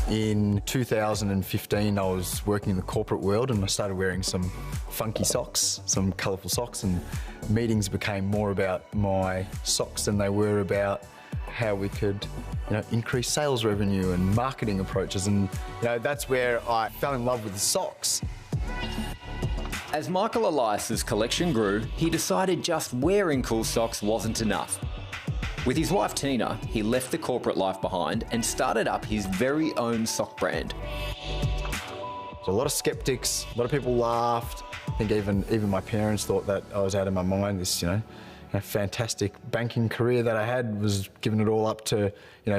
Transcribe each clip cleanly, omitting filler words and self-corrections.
In 2015, I was working in the corporate world and I started wearing some funky socks, some colourful socks, and meetings became more about my socks than they were about how we could, increase sales revenue and marketing approaches. And, that's where I fell in love with the socks. As Michael Elias's collection grew, he decided just wearing cool socks wasn't enough. With his wife Tina, he left the corporate life behind and started up his very own sock brand. So a lot of skeptics, a lot of people laughed. I think even my parents thought that I was out of my mind. This, fantastic banking career that I had was giving it all up to,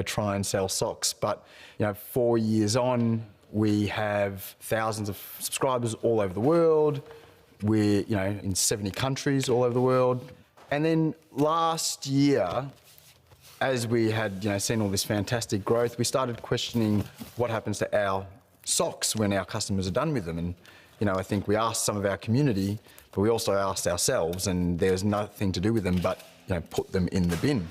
try and sell socks. But, 4 years on, we have thousands of subscribers all over the world. We're, in 70 countries all over the world. And then last year, as we had seen all this fantastic growth, we started questioning what happens to our socks when our customers are done with them. And I think we asked some of our community, but we also asked ourselves, and there's nothing to do with them but put them in the bin.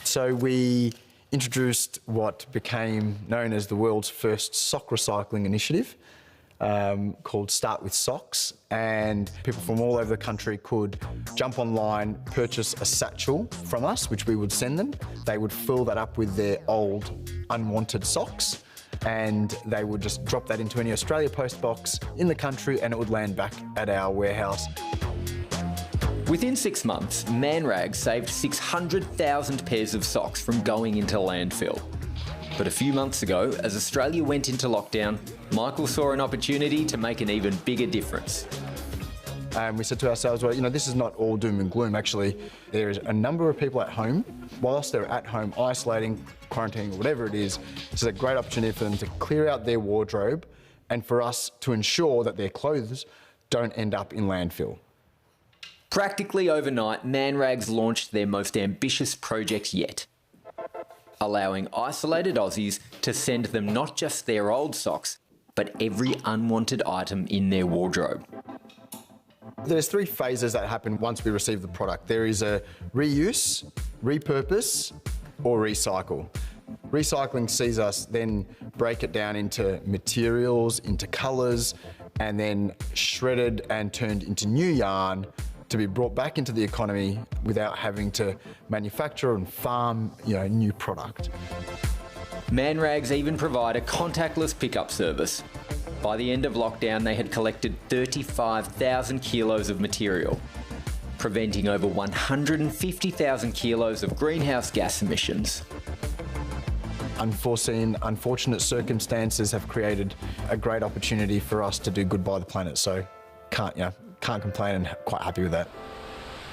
So we introduced what became known as the world's first sock recycling initiative, called Start With Socks, and people from all over the country could jump online, purchase a satchel from us, which we would send them. They would fill that up with their old unwanted socks, and they would just drop that into any Australia Post box in the country, and it would land back at our warehouse. Within 6 months, MANRAGS saved 600,000 pairs of socks from going into landfill. But a few months ago, as Australia went into lockdown, Michael saw an opportunity to make an even bigger difference. And we said to ourselves, well, this is not all doom and gloom. Actually, there is a number of people at home. Whilst they're at home isolating, quarantining, or whatever it is, this is a great opportunity for them to clear out their wardrobe and for us to ensure that their clothes don't end up in landfill. Practically overnight, MANRAGS launched their most ambitious project yet, allowing isolated Aussies to send them not just their old socks, but every unwanted item in their wardrobe. There's 3 phases that happen once we receive the product. There is a reuse, repurpose, or recycle. Recycling sees us then break it down into materials, into colours, and then shredded and turned into new yarn to be brought back into the economy without having to manufacture and farm, new product. MANRAGS even provide a contactless pickup service. By the end of lockdown, they had collected 35,000 kilos of material, preventing over 150,000 kilos of greenhouse gas emissions. Unforeseen, unfortunate circumstances have created a great opportunity for us to do good by the planet. So can't complain, and quite happy with that.